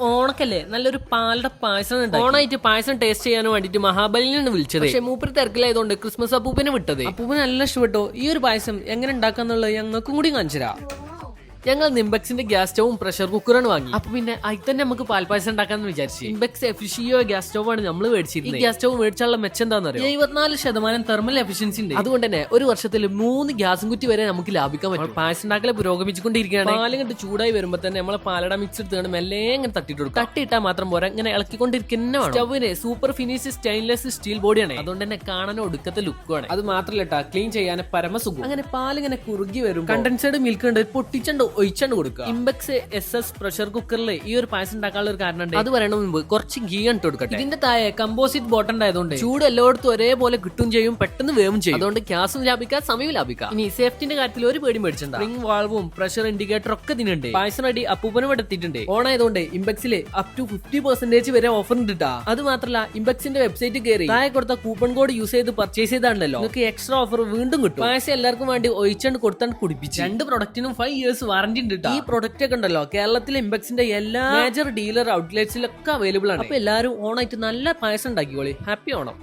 ഓണക്കല്ലേ നല്ലൊരു പാലയുടെ പായസം ഓണായിട്ട് പായസം ടേസ്റ്റ് ചെയ്യാൻ വേണ്ടിട്ട് മഹാബലിനാണ് വിളിച്ചത്. പക്ഷെ മൂപ്പര് തിരക്കിലായതുകൊണ്ട് ക്രിസ്മസ് അപ്പൂപ്പനെ വിട്ടത്. അപ്പൂപ്പന് നല്ല ഇഷ്ടപ്പെട്ടോ ഈ ഒരു പായസം എങ്ങനെ ഉണ്ടാക്കാന്നുള്ളത് ഞങ്ങൾക്കും കൂടി കാണിച്ചുതരാം. ഞങ്ങൾ നിംബെക്സിന്റെ ഗ്യാസ് സ്റ്റവും പ്രഷർ കുക്കറാണ് വാങ്ങി. അപ്പൊ പിന്നെ അതിൽ തന്നെ നമുക്ക് പാൽപ്പായസം ഉണ്ടാക്കാന്ന് വിചാരിച്ചു. നിംബെക്സ് എഫിഷിയോ ഗ്യാസ് സ്റ്റവ് ആണ് നമ്മൾ മേടിച്ചിരുന്നത്. ഈ ഗ്യാസ് സ്റ്റവ് മേടിച്ചാലുള്ള മെച്ചം എന്താണെന്ന് അറിയാം, 74% തെർമൽ എഫിഷ്യൻസി ഉണ്ട്. അതുകൊണ്ട് തന്നെ ഒരു വർഷത്തിൽ 3 ഗ്യാസും കുറ്റി വരെ നമുക്ക് ലാഭിക്കാൻ പറ്റും. പായസം ഉണ്ടാക്കൽ പുരോഗമിച്ചുകൊണ്ടിരിക്കുകയാണ്. പാലിങ്ങട്ട് ചൂടായി വരുമ്പോൾ തന്നെ നമ്മളെ പാലട മിക്സ് എടുത്തുകൊണ്ട് മെല്ലെ ഇങ്ങനെ തട്ടിട്ട് കൊടുക്കും. തട്ടിയിട്ടാൽ മാത്രം പോരാ, ഇങ്ങനെ ഇളക്കിക്കൊണ്ടിരിക്കുന്ന സ്റ്റവിന് സൂപ്പർ ഫിനിഷ് സ്റ്റെയിൻലെസ് സ്റ്റീൽ ബോഡിയാണ്. അതുകൊണ്ട് തന്നെ കാണാൻ ഒടുക്കത്തെ ലുക്കുമാണ്. അത് മാത്രമല്ല ക്ലീൻ ചെയ്യാൻ പരമസുഖം. അങ്ങനെ പാലിങ്ങനെ കുറുകി വരും. കണ്ടൻസേർഡ് മിൽക്ക് ഉണ്ട്, പൊട്ടിച്ചണ്ട് ഒഴിച്ചണ്ട് കൊടുക്കുക. ഇംബെക്സ് SS പ്രഷർ കുക്കറിൽ ഈ ഒരു പായസം ഉണ്ടാക്കാനുള്ള ഒരു കാരണം അത് പറയണ മുമ്പ് കുറച്ച് ഗീ ഇട്ട് കൊടുക്കട്ടെ. ഇതിന്റെ താഴെ കമ്പോസിറ്റ് ബോട്ടം ആയതുകൊണ്ട് ചൂട് എല്ലായിടത്തും ഒരേപോലെ കിട്ടും ചെയ്യും, പെട്ടെന്ന് വേവും ചെയ്യും. അതുകൊണ്ട് ഗ്യാസും ലാഭിക്കാം, സമയവും ലാഭിക്കാം. ഇനി സേഫ്റ്റിന്റെ കാര്യത്തിൽ ഒരു പേടി മേടിച്ചിട്ടുണ്ട്. സ്പ്രിംഗ് വാൾവും പ്രഷർ ഇൻഡിക്കേറ്റർ ഒക്കെ ഇതിനുണ്ട്. പായസം റെഡി അപ്പൂപ്പനും ഇവിടെ എത്തിയിട്ടുണ്ട്. ഓൺ ആയതുകൊണ്ട് ഇംബെക്സിൽ അപ് ടു 50% വരെ ഓഫർ ഉണ്ട്. അത് മാത്രമല്ല ഇംബെക്സിന്റെ വെബ്സൈറ്റ് കയറി താഴെ കൊടുത്ത കൂപ്പൺ കോഡ് യൂസ് ചെയ്ത് പർച്ചേസ് ചെയ്താണല്ലോ നിങ്ങൾക്ക് എക്സ്ട്രാ ഓഫർ വീണ്ടും കിട്ടും. പായസം എല്ലാവർക്കും വേണ്ടി ഒഴിച്ചണ്ട് കൊടുത്താണ്ട് കുടിപ്പിച്ച് 2 പ്രൊഡക്റ്റിനും 5 years വാറന്റി. ഈ പ്രൊഡക്റ്റ് ഒക്കെ ഉണ്ടല്ലോ കേരളത്തിലെ ഇംബെക്സിന്റെ എല്ലാ മേജർ ഡീലർ ഔട്ട്ലെറ്റ്സിലൊക്കെ അവൈലബിൾ ആണ്. അപ്പൊ എല്ലാവരും ഓണായിട്ട് നല്ല പായസം ഉണ്ടാക്കിക്കോളി. ഹാപ്പി ഓണം.